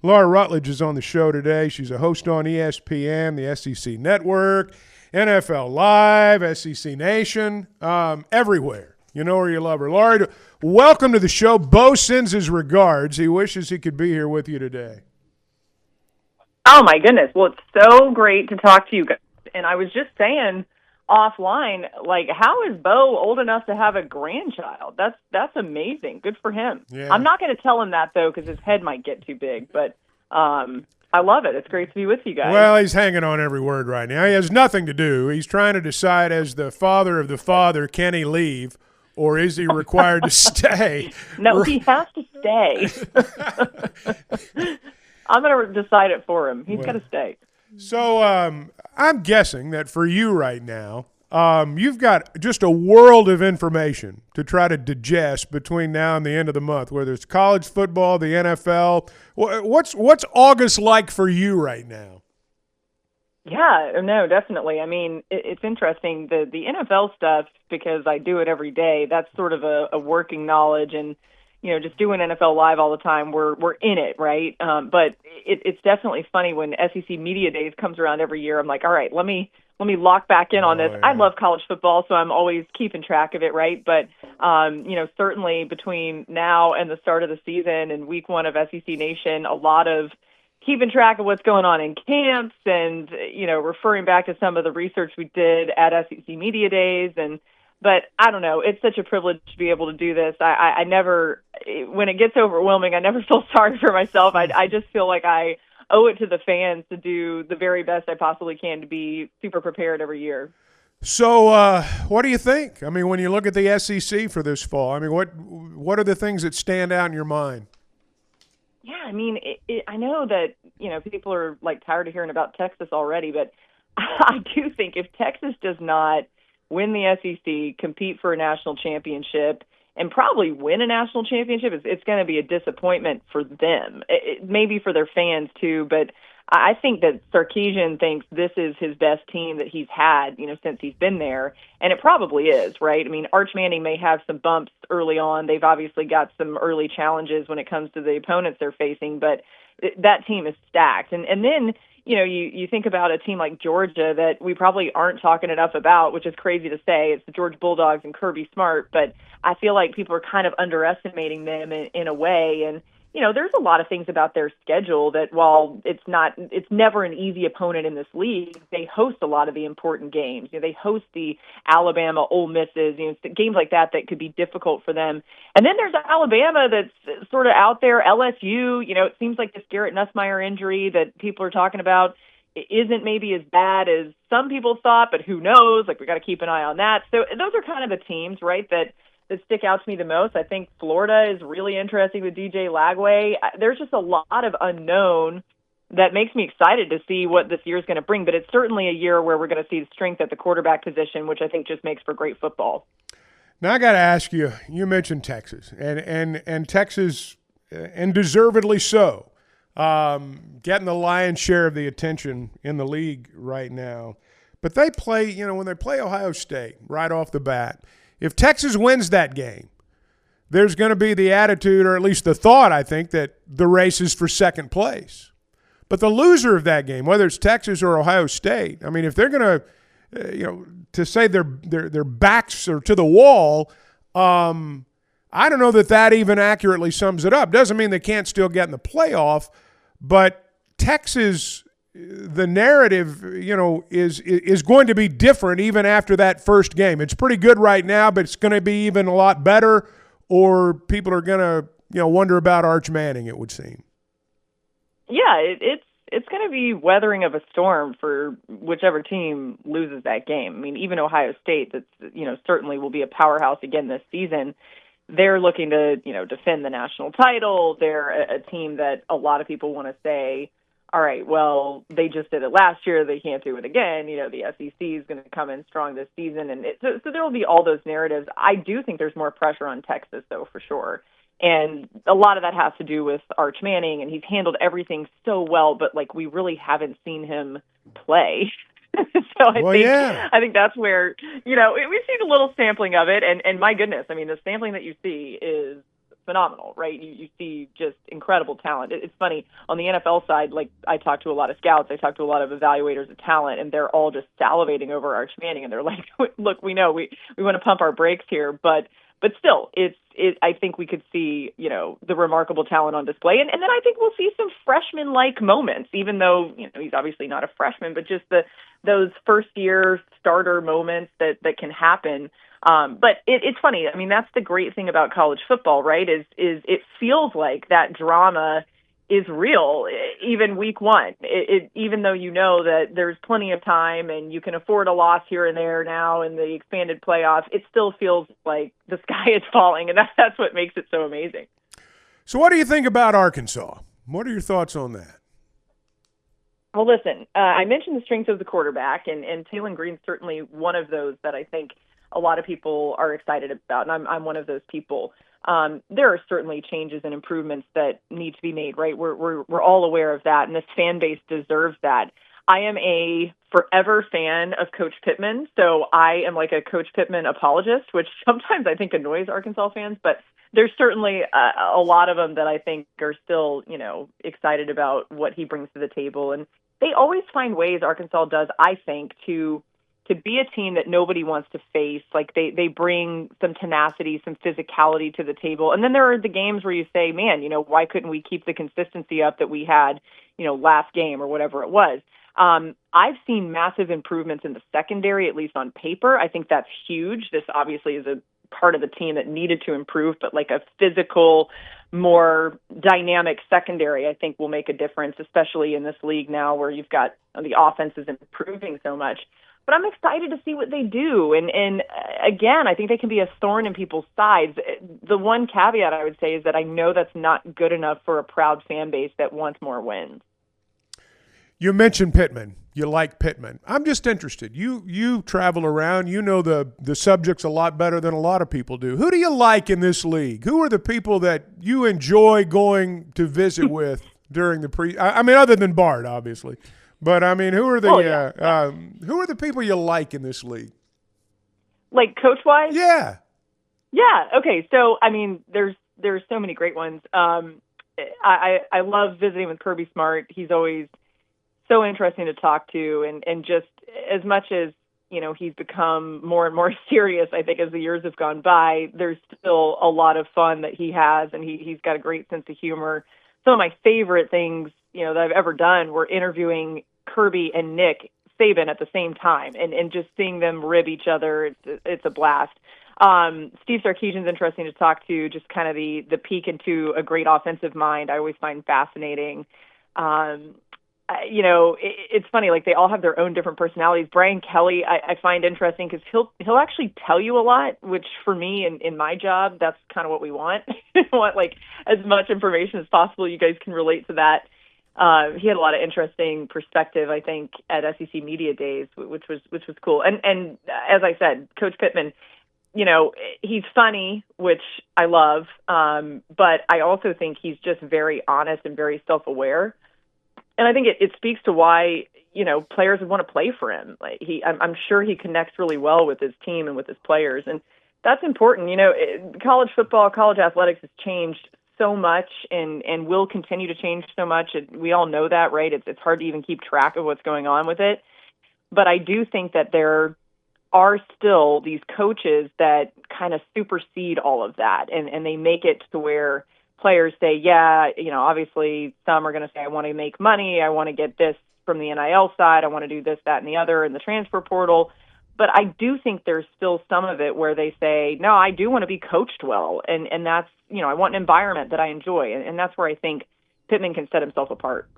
Laura Rutledge is on the show today. She's a host on ESPN, the SEC Network, NFL Live, SEC Nation, everywhere. You know her, you love her. Laura, welcome to the show. Bo sends his regards. He wishes he could be here with you today. Oh, my goodness. Well, it's so great to talk to you guys. And I was just saying offline, like, how is Bo old enough to have a grandchild? That's amazing. Good for him. Yeah. I'm not going to tell him that, though, because his head might get too big. But I love it. It's great to be with you guys. Well, he's hanging on every word right now. He has nothing to do. He's trying to decide, as the father of the father, can he leave or is he required to stay? No, he has to stay. I'm going to decide it for him. He's got to stay. So I'm guessing that for you right now, you've got just a world of information to try to digest between now and the end of the month, whether it's college football, the NFL. What's August like for you right now? Yeah, no, definitely. I mean, it's interesting, the NFL stuff, because I do it every day. That's sort of a working knowledge, and just doing NFL Live all the time, we're in it, right? But it's definitely funny when SEC Media Days comes around every year. I'm like, all right, let me lock back in on this. Yeah. I love college football, so I'm always keeping track of it, right? But certainly between now and the start of the season and week 1 of SEC Nation, a lot of keeping track of what's going on in camps and referring back to some of the research we did at SEC Media Days. But I don't know, it's such a privilege to be able to do this. I never, when it gets overwhelming, I never feel sorry for myself. I just feel like I owe it to the fans to do the very best I possibly can to be super prepared every year. So what do you think? I mean, when you look at the SEC for this fall, I mean, what are the things that stand out in your mind? Yeah, I mean, I know that, people are like tired of hearing about Texas already, but I do think if Texas does not win the SEC, compete for a national championship, and probably win a national championship, it's going to be a disappointment for them. Maybe for their fans too, but I think that Sarkisian thinks this is his best team that he's had, since he's been there, and it probably is, right? I mean, Arch Manning may have some bumps early on. They've obviously got some early challenges when it comes to the opponents they're facing, but that team is stacked. And then, you think about a team like Georgia that we probably aren't talking enough about, which is crazy to say. It's the Georgia Bulldogs and Kirby Smart, but I feel like people are kind of underestimating them in a way. And, there's a lot of things about their schedule that while it's never an easy opponent in this league, they host a lot of the important games. They host the Alabama, Ole Misses, games like that could be difficult for them. And then there's Alabama that's sort of out there, LSU. It seems like this Garrett Nussmeier injury that people are talking about isn't maybe as bad as some people thought, but who knows? Like, we got to keep an eye on that. So those are kind of the teams, right, that stick out to me the most. I think Florida is really interesting with DJ Lagway. There's just a lot of unknown that makes me excited to see what this year is going to bring, but it's certainly a year where we're going to see the strength at the quarterback position, which I think just makes for great football. Now I got to ask you, you mentioned Texas, and Texas, and deservedly so, getting the lion's share of the attention in the league right now. But they play, when they play Ohio State right off the bat, if Texas wins that game, there's going to be the attitude, or at least the thought, I think, that the race is for second place. But the loser of that game, whether it's Texas or Ohio State, I mean, if they're going to, to say their backs are to the wall, I don't know that even accurately sums it up. Doesn't mean they can't still get in the playoff, but Texas, the narrative, is going to be different even after that first game. It's pretty good right now, but it's going to be even a lot better, or people are going to, wonder about Arch Manning, it would seem. Yeah, it's going to be weathering of a storm for whichever team loses that game. I mean, even Ohio State, that's, certainly will be a powerhouse again this season. They're looking to, defend the national title. They're a team that a lot of people want to say, all right, well, they just did it last year. They can't do it again. The SEC is going to come in strong this season. And so there will be all those narratives. I do think there's more pressure on Texas, though, for sure. And a lot of that has to do with Arch Manning, and he's handled everything so well, but, we really haven't seen him play. So I think that's where, we've seen a little sampling of it. And my goodness, I mean, the sampling that you see is phenomenal, right? You see just incredible talent. It's funny, on the NFL side, like I talk to a lot of scouts, I talk to a lot of evaluators of talent, and they're all just salivating over Arch Manning, and they're like, look, we know we want to pump our brakes here, but still, I think we could see, the remarkable talent on display. And then I think we'll see some freshman-like moments, even though, he's obviously not a freshman, but just those first-year starter moments that can happen. But it's funny. I mean, that's the great thing about college football, right, is it feels like that drama is real, even week one. Even though that there's plenty of time and you can afford a loss here and there now in the expanded playoffs, it still feels like the sky is falling, and that's what makes it so amazing. So what do you think about Arkansas? What are your thoughts on that? Well, listen, I mentioned the strength of the quarterback, and Taylon Green's certainly one of those that I think a lot of people are excited about, and I'm one of those people. There are certainly changes and improvements that need to be made, right? We're all aware of that, and this fan base deserves that. I am a forever fan of Coach Pittman, so I am like a Coach Pittman apologist, which sometimes I think annoys Arkansas fans, but there's certainly a lot of them that I think are still, excited about what he brings to the table. And they always find ways, Arkansas does, I think, to be a team that nobody wants to face. Like they bring some tenacity, some physicality to the table. And then there are the games where you say, man, why couldn't we keep the consistency up that we had, last game or whatever it was. I've seen massive improvements in the secondary, at least on paper. I think that's huge. This obviously is a part of the team that needed to improve, but like a physical, more dynamic secondary, I think will make a difference, especially in this league now where you've got the offense is improving so much. But I'm excited to see what they do. And again, I think they can be a thorn in people's sides. The one caveat I would say is that I know that's not good enough for a proud fan base that wants more wins. You mentioned Pittman. You like Pittman. I'm just interested. You travel around. You know the subjects a lot better than a lot of people do. Who do you like in this league? Who are the people that you enjoy going to visit with during the I mean, other than Bart, obviously. But I mean, who are the people you like in this league? Like coach-wise? Yeah. Yeah. Okay. So I mean, there's so many great ones. I love visiting with Kirby Smart. He's always so interesting to talk to, and just as much as he's become more and more serious, I think, as the years have gone by, there's still a lot of fun that he has, and he's got a great sense of humor. Some of my favorite things that I've ever done were interviewing Kirby and Nick Saban at the same time, and just seeing them rib each other. It's a blast. Steve Sarkisian's interesting to talk to, just kind of the peek into a great offensive mind I always find fascinating. It's funny, like they all have their own different personalities. Brian Kelly, I find interesting because he'll actually tell you a lot, which for me in my job, that's kind of what we want. We want like as much information as possible. You guys can relate to that. He had a lot of interesting perspective, I think, at SEC Media Days, which was cool. And as I said, Coach Pittman, he's funny, which I love, but I also think he's just very honest and very self-aware. And I think it speaks to why, players would want to play for him. Like I'm sure he connects really well with his team and with his players. And that's important. College football, college athletics has changed so much and will continue to change so much. We all know that, right? It's hard to even keep track of what's going on with it. But I do think that there are still these coaches that kind of supersede all of that. And they make it to where players say, yeah, obviously some are going to say, I want to make money. I want to get this from the NIL side. I want to do this, that, and the other in the transfer portal. But I do think there's still some of it where they say, no, I do want to be coached well. And that's, I want an environment that I enjoy. And that's where I think Pittman can set himself apart.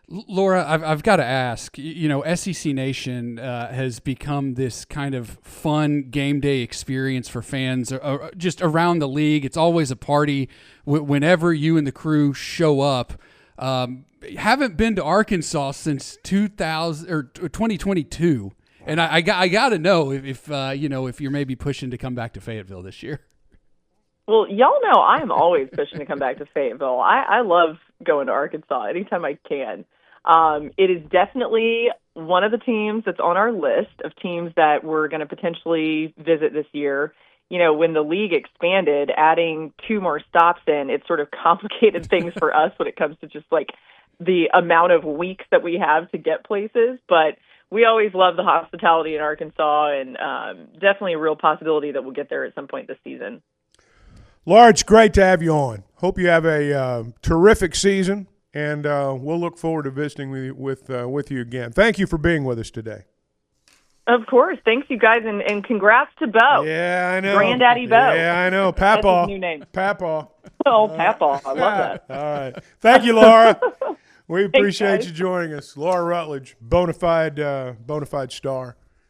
Laura, I've got to ask, SEC Nation has become this kind of fun game day experience for fans just around the league. It's always a party whenever you and the crew show up. Haven't been to Arkansas since 2022. And I got to know if you're maybe pushing to come back to Fayetteville this year. Well, y'all know I am always pushing to come back to Fayetteville. I love going to Arkansas anytime I can. It is definitely one of the teams that's on our list of teams that we're going to potentially visit this year. when the league expanded, adding 2 more stops in, it sort of complicated things for us when it comes to just like the amount of weeks that we have to get places. But we always love the hospitality in Arkansas, and definitely a real possibility that we'll get there at some point this season. Laura, it's great to have you on. Hope you have a terrific season, and we'll look forward to visiting with you again. Thank you for being with us today. Of course. Thanks, you guys, and congrats to Bo. Yeah, I know. Granddaddy Bo. Yeah, I know. Papaw. That's his new name. Papaw. Oh, Papaw. I love that. All right. Thank you, Laura. We appreciate Thanks, you joining us. Laura Rutledge, bona fide star.